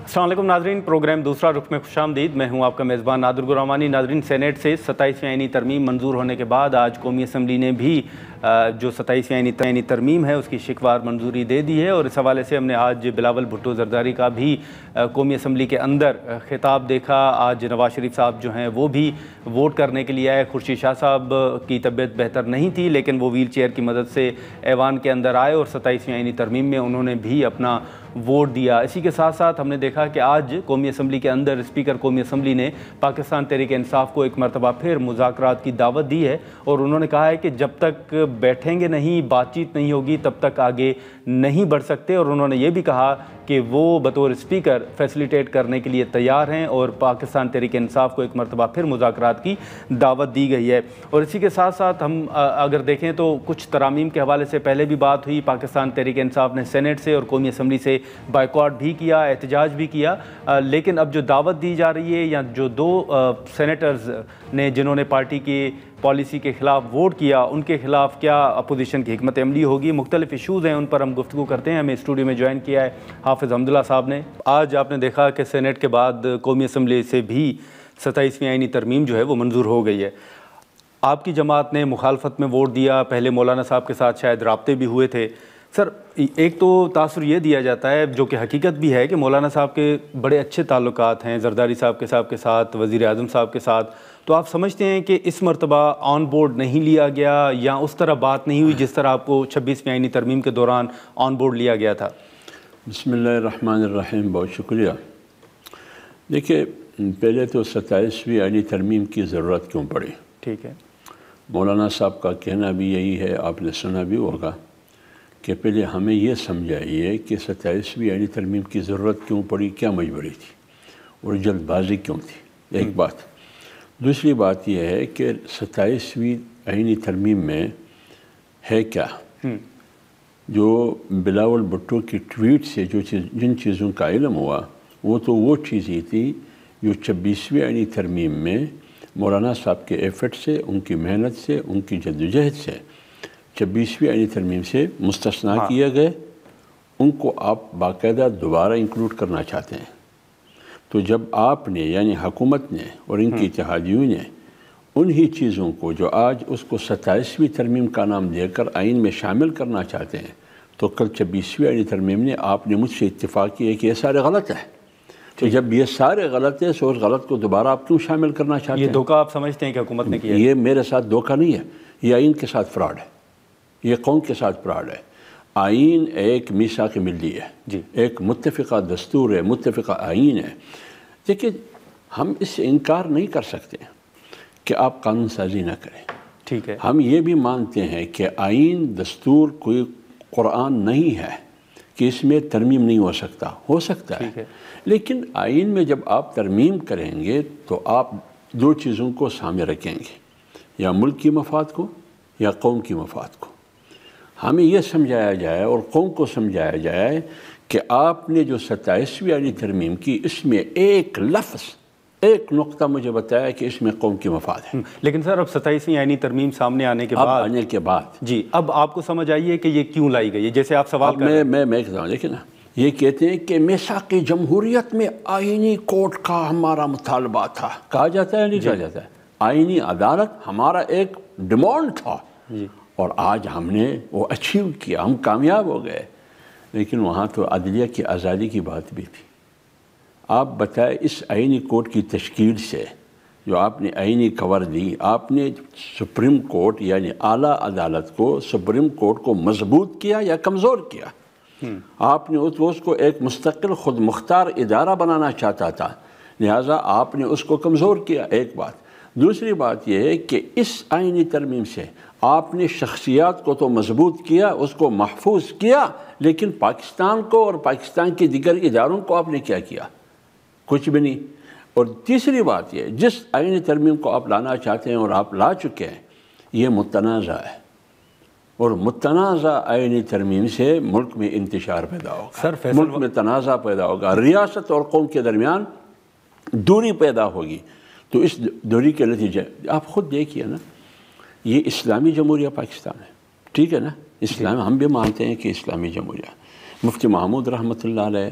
السلام علیکم ناظرین، پروگرام دوسرا رخ میں خوش آمدید۔ میں ہوں آپ کا میزبان نادر گلرحمانی۔ ناظرین، سینیٹ سے 27ویں آئینی ترمیم منظور ہونے کے بعد آج قومی اسمبلی نے بھی جو 27ویں آئینی ترمیم ہے اس کی شکوار منظوری دے دی ہے، اور اس حوالے سے ہم نے آج بلاول بھٹو زرداری کا بھی قومی اسمبلی کے اندر خطاب دیکھا۔ آج نواز شریف صاحب جو ہیں وہ بھی ووٹ کرنے کے لیے آئے۔ خورشید شاہ صاحب کی طبیعت بہتر نہیں تھی، لیکن وہ ویل چیئر کی مدد سے ایوان کے اندر آئے اور 27ویں آئینی ترمیم میں انہوں نے بھی اپنا ووٹ دیا۔ اسی کے ساتھ ساتھ ہم نے دیکھا کہ آج قومی اسمبلی کے اندر اسپیکر قومی اسمبلی نے پاکستان تحریک انصاف کو ایک مرتبہ پھر مذاکرات کی دعوت دی ہے، اور انہوں نے کہا ہے کہ جب تک بیٹھیں گے نہیں، بات چیت نہیں ہوگی، تب تک آگے نہیں بڑھ سکتے۔ اور انہوں نے یہ بھی کہا کہ وہ بطور اسپیکر فیسیلیٹیٹ کرنے کے لیے تیار ہیں، اور پاکستان تحریک انصاف کو ایک مرتبہ پھر مذاکرات کی دعوت دی گئی ہے۔ اور اسی کے ساتھ ساتھ ہم اگر دیکھیں تو کچھ ترامیم کے حوالے سے پہلے بھی بات ہوئی۔ پاکستان تحریک انصاف نے سینیٹ سے اور قومی اسمبلی سے بائیکاٹ بھی کیا، احتجاج بھی کیا، لیکن اب جو دعوت دی جا رہی ہے، یا جو دو سینیٹرز نے جنہوں نے پارٹی کی پالیسی کے خلاف ووٹ کیا، ان کے خلاف کیا اپوزیشن کی حکمت عملی ہوگی، مختلف ایشوز ہیں، ان پر ہم گفتگو کرتے ہیں۔ ہمیں اسٹوڈیو میں جوائن کیا ہے حافظ حمداللہ صاحب نے۔ آج آپ نے دیکھا کہ سینیٹ کے بعد قومی اسمبلی سے بھی 27ویں آئینی ترمیم جو ہے وہ منظور ہو گئی ہے۔ آپ کی جماعت نے مخالفت میں ووٹ دیا، پہلے مولانا صاحب کے ساتھ شاید رابطے بھی ہوئے تھے۔ سر، ایک تو تاثر یہ دیا جاتا ہے، جو کہ حقیقت بھی ہے، کہ مولانا صاحب کے بڑے اچھے تعلقات ہیں زرداری صاحب کے ساتھ، وزیر اعظم صاحب کے ساتھ، تو آپ سمجھتے ہیں کہ اس مرتبہ آن بورڈ نہیں لیا گیا، یا اس طرح بات نہیں ہوئی جس طرح آپ کو 26ویں آئینی ترمیم کے دوران آن بورڈ لیا گیا تھا؟ بسم اللہ الرحمن الرحیم، بہت شکریہ۔ دیکھیں، پہلے تو 27ویں آئینی ترمیم کی ضرورت کیوں پڑی؟ ٹھیک ہے، مولانا صاحب کا کہنا بھی یہی ہے، آپ نے سنا بھی ہوگا کہ پہلے ہمیں یہ سمجھائیے کہ 27ویں آئینی ترمیم کی ضرورت کیوں پڑی، کیا مجبوری تھی، اور جلد بازی کیوں تھی، ایک بات۔ دوسری بات یہ ہے کہ 27ویں آئینی ترمیم میں ہے کیا؟ جو بلاول بھٹو کی ٹویٹ سے جن چیزوں کا علم ہوا، وہ چیز ہی تھی جو 26ویں آئینی ترمیم میں مولانا صاحب کے ایفرٹ سے، ان کی محنت سے، ان کی جدوجہد سے 26ویں آئینی ترمیم سے مستثنیٰ کیے گئے، ان کو آپ باقاعدہ دوبارہ انکلوڈ کرنا چاہتے ہیں۔ تو جب آپ نے، یعنی حکومت نے اور ان کی اتحادیوں نے، انہی چیزوں کو جو آج اس کو 27ویں ترمیم کا نام دے کر آئین میں شامل کرنا چاہتے ہیں، تو کل 26ویں آئینی ترمیم نے آپ نے مجھ سے اتفاق کیا کہ یہ سارے غلط ہے۔ تو جب یہ سارے غلط ہے، تو اس غلط کو دوبارہ آپ کیوں شامل کرنا چاہتے ہیں؟ یہ دھوکہ آپ سمجھتے ہیں کہ حکومت نے کیا ہے؟ یہ میرے ساتھ دھوکہ نہیں ہے، یہ آئین کے ساتھ فراڈ ہے، یہ قوم کے ساتھ فراڈ ہے۔ آئین ایک میثاق ملی ہے، ایک متفقہ دستور ہے، متفقہ آئین ہے۔ دیکھیں، ہم اس سے انکار نہیں کر سکتے کہ آپ قانون سازی نہ کریں، ٹھیک ہے۔ ہم یہ بھی مانتے ہیں کہ آئین، دستور کوئی قرآن نہیں ہے کہ اس میں ترمیم نہیں ہو سکتا ہے، لیکن آئین میں جب آپ ترمیم کریں گے تو آپ دو چیزوں کو سامنے رکھیں گے، یا ملک کی مفاد کو یا قوم کی مفاد کو۔ ہمیں یہ سمجھایا جائے اور قوم کو سمجھایا جائے کہ آپ نے جو 27ویں آئینی ترمیم کی، اس میں ایک لفظ، ایک نقطہ مجھے بتایا کہ اس میں قوم کی مفاد ہے۔ لیکن سر، اب 27ویں آئینی ترمیم سامنے آنے کے بعد جی، اب آپ کو سمجھ آئیے کہ یہ کیوں لائی گئی ہے، جیسے آپ سوال کر رہے ہیں۔ میں کہتا ہوں، دیکھیں نا، یہ کہتے ہیں کہ میثاق جمہوریت میں آئینی کورٹ کا ہمارا مطالبہ تھا، کہا جاتا ہے نہیں کہا جاتا ہے؟ آئینی عدالت ہمارا ایک ڈیمانڈ تھا، اور آج ہم نے وہ اچیو کیا، ہم کامیاب ہو گئے۔ لیکن وہاں تو عدلیہ کی آزادی کی بات بھی تھی۔ آپ بتائیں، اس آئینی کورٹ کی تشکیل سے جو آپ نے آئینی کور دی، آپ نے سپریم کورٹ یعنی اعلیٰ عدالت کو، سپریم کورٹ کو مضبوط کیا یا کمزور کیا؟ آپ نے اس کو ایک مستقل خود مختار ادارہ بنانا چاہتا تھا، لہٰذا آپ نے اس کو کمزور کیا، ایک بات۔ دوسری بات یہ ہے کہ اس آئینی ترمیم سے آپ نے شخصیات کو تو مضبوط کیا، اس کو محفوظ کیا، لیکن پاکستان کو اور پاکستان کے دیگر اداروں کو آپ نے کیا کیا؟ کچھ بھی نہیں۔ اور تیسری بات یہ، جس آئینی ترمیم کو آپ لانا چاہتے ہیں اور آپ لا چکے ہیں، یہ متنازع ہے، اور متنازع آئینی ترمیم سے ملک میں انتشار پیدا ہوگا، ملک میں تنازع پیدا ہوگا، ریاست اور قوم کے درمیان دوری پیدا ہوگی۔ تو اس دوری کے نتیجے آپ خود دیکھیے نا، یہ اسلامی جمہوریہ پاکستان ہے، ٹھیک ہے نا؟ اسلام ہم بھی مانتے ہیں کہ اسلامی جمہوریہ، مفتی محمود رحمۃ اللہ علیہ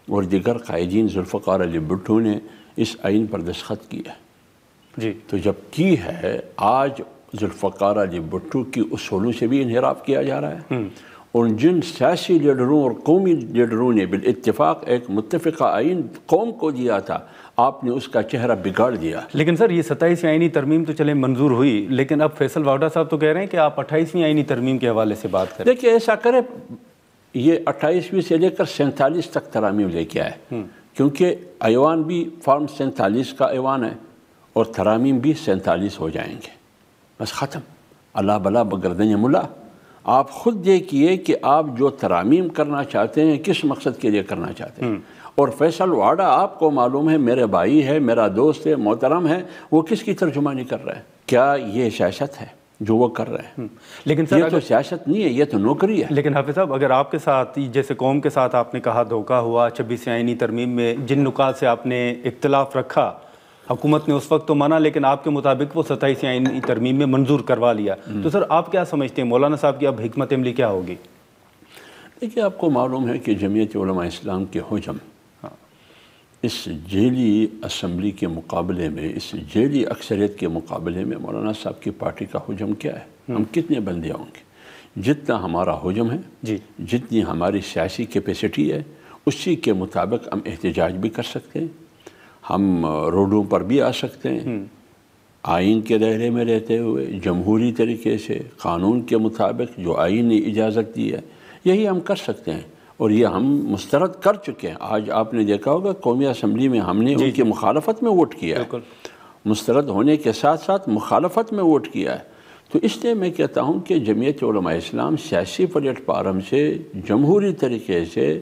اور دیگر قائدین ذوالفقار علی بھٹو نے اس آئین پر دستخط کیا جی تو جب کی ہے آج ذوالفقار علی بھٹو کی اصولوں سے بھی انحراف کیا جا رہا ہے اور جن سیاسی لیڈروں اور قومی لیڈروں نے بالاتفاق ایک متفقہ آئین قوم کو دیا تھا آپ نے اس کا چہرہ بگاڑ دیا. لیکن سر یہ 27ویں آئینی ترمیم تو چلے منظور ہوئی لیکن اب فیصل واوڈا صاحب تو کہہ رہے ہیں کہ آپ 28ویں آئینی ترمیم کے حوالے سے بات کریں. دیکھیے ایسا کرے یہ 28ویں سے لے کر 47 تک ترامیم لے کے آئے کیونکہ ایوان بھی فارم 47 کا ایوان ہے اور ترامیم بھی 47 ہو جائیں گے بس ختم. اللہ بلا بگردن ملا. آپ خود دیکھیے کہ آپ جو ترامیم کرنا چاہتے ہیں کس مقصد کے لیے کرنا چاہتے ہیں اور فیصل واڈا آپ کو معلوم ہے میرے بھائی ہے میرا دوست ہے محترم ہے وہ کس کی ترجمانی کر رہے ہیں. کیا یہ سیاست ہے جو وہ کر رہے ہیں؟ لیکن سر یہ تو سیاست نہیں ہے یہ تو نوکری ہے. لیکن حافظ صاحب اگر آپ کے ساتھ جیسے قوم کے ساتھ آپ نے کہا دھوکہ ہوا 26ویں آئینی ترمیم میں جن نکات سے آپ نے اختلاف رکھا حکومت نے اس وقت تو مانا لیکن آپ کے مطابق وہ 27ویں آئینی ترمیم میں منظور کروا لیا تو سر آپ کیا سمجھتے ہیں مولانا صاحب کی اب حکمت عملی کیا ہوگی؟ دیکھیے آپ کو معلوم ہے کہ جمعیت علماء اسلام کے حجم اس جیلی اسمبلی کے مقابلے میں اس جیلی اکثریت کے مقابلے میں مولانا صاحب کی پارٹی کا حجم کیا ہے؟ ہم کتنے بندے ہوں گے؟ جتنا ہمارا حجم ہے جی جتنی ہماری سیاسی کیپیسٹی ہے اسی کے مطابق ہم احتجاج بھی کر سکتے ہیں ہم روڈوں پر بھی آ سکتے ہیں آئین کے دائرے میں رہتے ہوئے جمہوری طریقے سے قانون کے مطابق جو آئین نے اجازت دی ہے یہی ہم کر سکتے ہیں اور یہ ہم مسترد کر چکے ہیں. آج آپ نے دیکھا ہوگا قومی اسمبلی میں ہم نے ان کی مخالفت میں ووٹ کیا ہے مسترد ہونے کے ساتھ ساتھ مخالفت میں ووٹ کیا ہے. تو اس لیے میں کہتا ہوں کہ جمعیت علماء اسلام سیاسی پلیٹ فارم سے جمہوری طریقے سے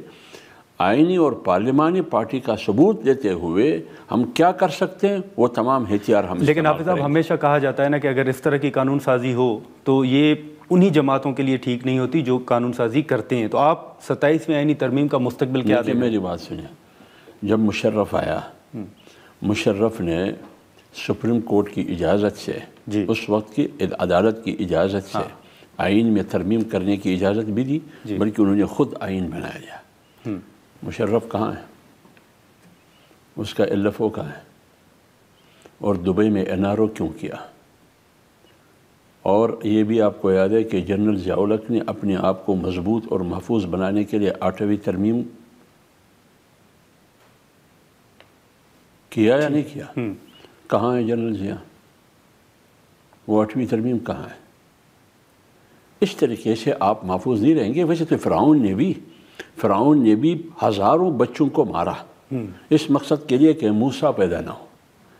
آئینی اور پارلیمانی پارٹی کا ثبوت دیتے ہوئے ہم کیا کر سکتے ہیں وہ تمام ہتھیار ہم لیکن حافظ صاحب ہمیشہ کہا جاتا ہے نا کہ اگر اس طرح کی قانون سازی ہو تو یہ انہی جماعتوں کے لیے ٹھیک نہیں ہوتی جو قانون سازی کرتے ہیں. تو آپ 27ویں آئینی ترمیم کا مستقبل کیا دیں؟ میری بات سنیں جب مشرف آیا مشرف نے سپریم کورٹ کی اجازت سے اس وقت کی عدالت کی اجازت سے آئین میں ترمیم کرنے کی اجازت بھی دی بلکہ انہوں نے خود آئین بنا لیا. مشرف کہاں ہے؟ اس کا LFO کہاں ہے؟ اور دبئی میں NRO کیوں کیا؟ اور یہ بھی آپ کو یاد ہے کہ جنرل ضیاء الحق نے اپنے آپ کو مضبوط اور محفوظ بنانے کے لیے 8ویں ترمیم کیا یا نہیں کیا؟ کہاں ہے جنرل ضیاء؟ وہ 8ویں ترمیم کہاں ہے؟ اس طریقے سے آپ محفوظ نہیں رہیں گے. ویسے تو فرعون نے بھی ہزاروں بچوں کو مارا اس مقصد کے لیے کہ موسیٰ پیدا نہ ہو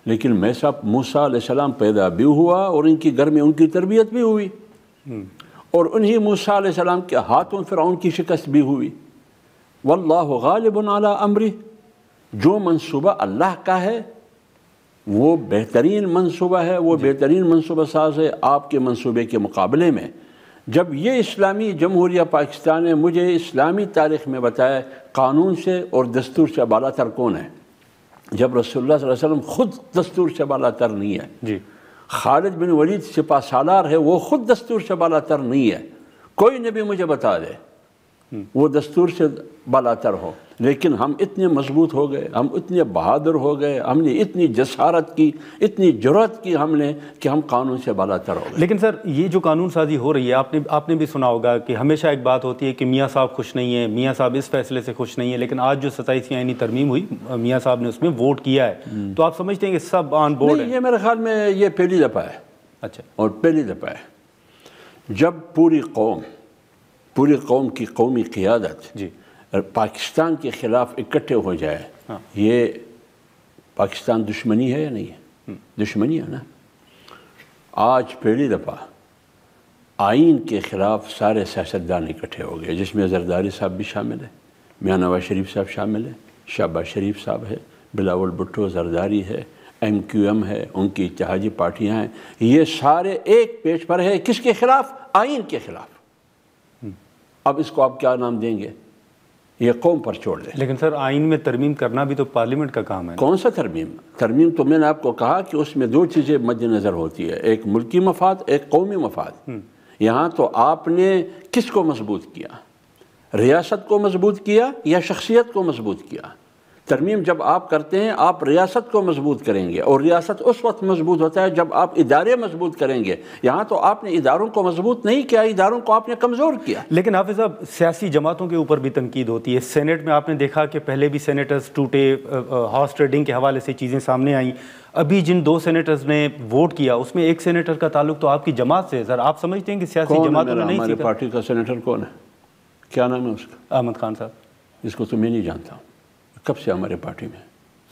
لیکن موسیٰ علیہ السلام پیدا بھی ہوا اور ان کی گھر میں ان کی تربیت بھی ہوئی اور انہی موسیٰ علیہ السلام کے ہاتھوں فرعون کی شکست بھی ہوئی. واللہ غالب علی امرہ. جو منصوبہ اللہ کا ہے وہ بہترین منصوبہ ہے وہ بہترین منصوبہ ساز ہے. آپ کے منصوبے کے مقابلے میں جب یہ اسلامی جمہوریہ پاکستان نے مجھے اسلامی تاریخ میں بتایا قانون سے اور دستور سے بالا تر کون ہے جب رسول اللہ صلی اللہ علیہ وسلم خود دستور سے بالا تر نہیں ہے. خالد بن ولید سپہ سالار ہے وہ خود دستور سے بالا تر نہیں ہے. کوئی نبی مجھے بتا دے وہ دستور سے بالا تر ہو. لیکن ہم اتنے مضبوط ہو گئے ہم اتنے بہادر ہو گئے ہم نے اتنی جسارت کی اتنی جرأت کی ہم نے کہ ہم قانون سے بالا تر ہو گئے. لیکن سر یہ جو قانون سازی ہو رہی ہے آپ نے بھی سنا ہوگا کہ ہمیشہ ایک بات ہوتی ہے کہ میاں صاحب خوش نہیں ہیں میاں صاحب اس فیصلے سے خوش نہیں ہیں لیکن آج جو 27ویں آئینی ترمیم ہوئی میاں صاحب نے اس میں ووٹ کیا ہے تو آپ سمجھتے ہیں کہ سب آن بورڈ ہیں؟ یہ میرے خیال میں یہ پہلی دفعہ ہے. اچھا. اور پہلی دفعہ ہے جب پوری قوم کی قومی قیادت پاکستان کے خلاف اکٹھے ہو جائے. یہ پاکستان دشمنی ہے یا نہیں ہے؟ دشمنی ہے نا. آج پہلی دفعہ آئین کے خلاف سارے سیاستدان اکٹھے ہو گئے جس میں زرداری صاحب بھی شامل ہے میاں نواز شریف صاحب شامل ہے شہباز شریف صاحب ہے بلاول بھٹو زرداری ہے MQM ہے ان کی اتحادی پارٹیاں ہیں. یہ سارے ایک پیج پر ہے کس کے خلاف؟ آئین کے خلاف. اب اس کو آپ کیا نام دیں گے؟ یہ قوم پر چھوڑ دیں. لیکن سر آئین میں ترمیم کرنا بھی تو پارلیمنٹ کا کام ہے. کون سا ترمیم تو میں نے آپ کو کہا کہ اس میں 2 چیزیں مد نظر ہوتی ہے ایک ملکی مفاد ایک قومی مفاد. یہاں تو آپ نے کس کو مضبوط کیا؟ ریاست کو مضبوط کیا یا شخصیت کو مضبوط کیا؟ ترمیم جب آپ کرتے ہیں آپ ریاست کو مضبوط کریں گے، اور ریاست اس وقت مضبوط ہوتا ہے جب آپ ادارے مضبوط کریں گے۔ یہاں تو آپ نے اداروں کو مضبوط نہیں کیا، اداروں کو آپ نے کمزور کیا۔ لیکن حافظ صاحب، سیاسی جماعتوں کے اوپر بھی تنقید ہوتی ہے۔ سینیٹ میں آپ نے دیکھا کہ پہلے بھی سینیٹرز ٹوٹے، ہارس ٹریڈنگ کے حوالے سے چیزیں سامنے آئیں۔ ابھی جن 2 سینیٹرز نے ووٹ کیا اس میں ایک سینیٹر کا تعلق تو آپ کی جماعت سے ہے سر، آپ سمجھتے ہیں کہ سیاسی جماعتوں نے نہیں ہمارے پارٹی کا سینیٹر کون ہے؟ کیا نام ہے اس کا؟ احمد خان صاحب۔ اس کو تو میں نہیں جانتا ہوں، کب سے ہمارے پارٹی میں؟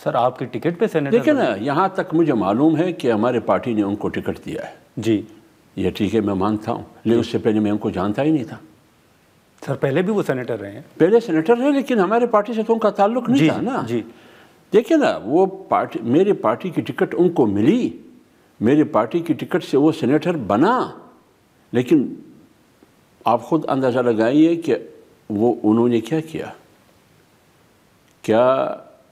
سر آپ کی ٹکٹ پہ سینیٹر؟ لیکن یہاں تک مجھے معلوم ہے کہ ہمارے پارٹی نے ان کو ٹکٹ دیا ہے۔ جی یہ ٹھیک ہے، میں مانتا ہوں، لیکن اس سے پہلے میں ان کو جانتا ہی نہیں تھا۔ سر پہلے بھی وہ سینیٹر رہے ہیں؟ پہلے سینیٹر رہے، لیکن ہمارے پارٹی سے تو ان کا تعلق نہیں تھا نا۔ جی دیکھیں نا، وہ پارٹی، میری پارٹی کی ٹکٹ ان کو ملی، میری پارٹی کی ٹکٹ سے وہ سینیٹر بنا، لیکن آپ خود اندازہ لگائیے کہ وہ انہوں نے کیا کیا؟ کیا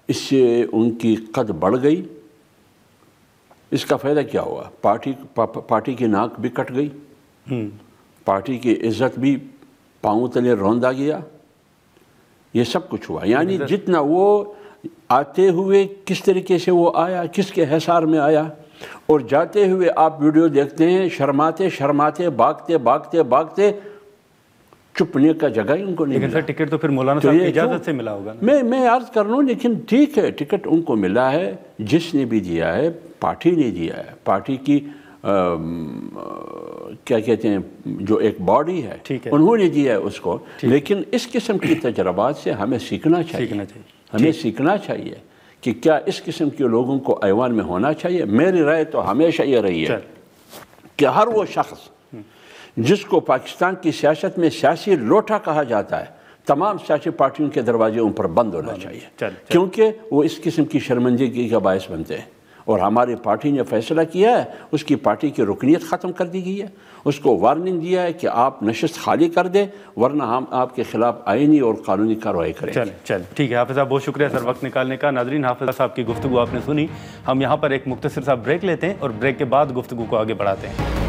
اس سے ان کی قد بڑھ گئی؟ اس کا فائدہ کیا ہوا؟ پارٹی کی ناک بھی کٹ گئی، پارٹی کی عزت بھی پاؤں تلے روندا گیا، یہ سب کچھ ہوا۔ یعنی جتنا وہ آتے ہوئے کس طریقے سے وہ آیا، کس کے حصار میں آیا، اور جاتے ہوئے آپ ویڈیو دیکھتے ہیں شرماتے شرماتے بھاگتے بھاگتے بھاگتے، چپنے کا جگہ ہی ان کو نہیں ملا۔ لیکن سر ٹکٹ تو پھر مولانا صاحب کی اجازت سے ملا ہوگا نا؟ میں عرض کر لوں، لیکن ٹھیک ہے، ٹکٹ ان کو ملا ہے، جس نے بھی دیا ہے پارٹی نے دیا ہے، پارٹی کی کیا کہتے ہیں جو ایک باڈی ہے انہوں نے دیا ہے اس کو۔ لیکن اس قسم کی تجربات سے ہمیں سیکھنا چاہیے، ہمیں سیکھنا چاہیے کہ کیا اس قسم کے لوگوں کو ایوان میں ہونا چاہیے۔ میری رائے تو ہمیشہ یہ رہی ہے کہ ہر وہ شخص جس کو پاکستان کی سیاست میں سیاسی لوٹا کہا جاتا ہے، تمام سیاسی پارٹیوں کے دروازے ان پر بند ہونا چاہیے، کیونکہ وہ اس قسم کی شرمندگی کا باعث بنتے ہیں۔ اور ہماری پارٹی نے فیصلہ کیا ہے، اس کی پارٹی کی رکنیت ختم کر دی گئی ہے، اس کو وارننگ دیا ہے کہ آپ نشست خالی کر دیں، ورنہ ہم آپ کے خلاف آئینی اور قانونی کارروائی کریں گے۔ چلیں ٹھیک ہے حافظ صاحب، بہت شکریہ سر وقت نکالنے کا۔ ناظرین، حافظ صاحب کی گفتگو آپ نے سنی، ہم یہاں پر ایک مختصر سا بریک لیتے ہیں اور بریک کے بعد گفتگو کو آگے بڑھاتے ہیں۔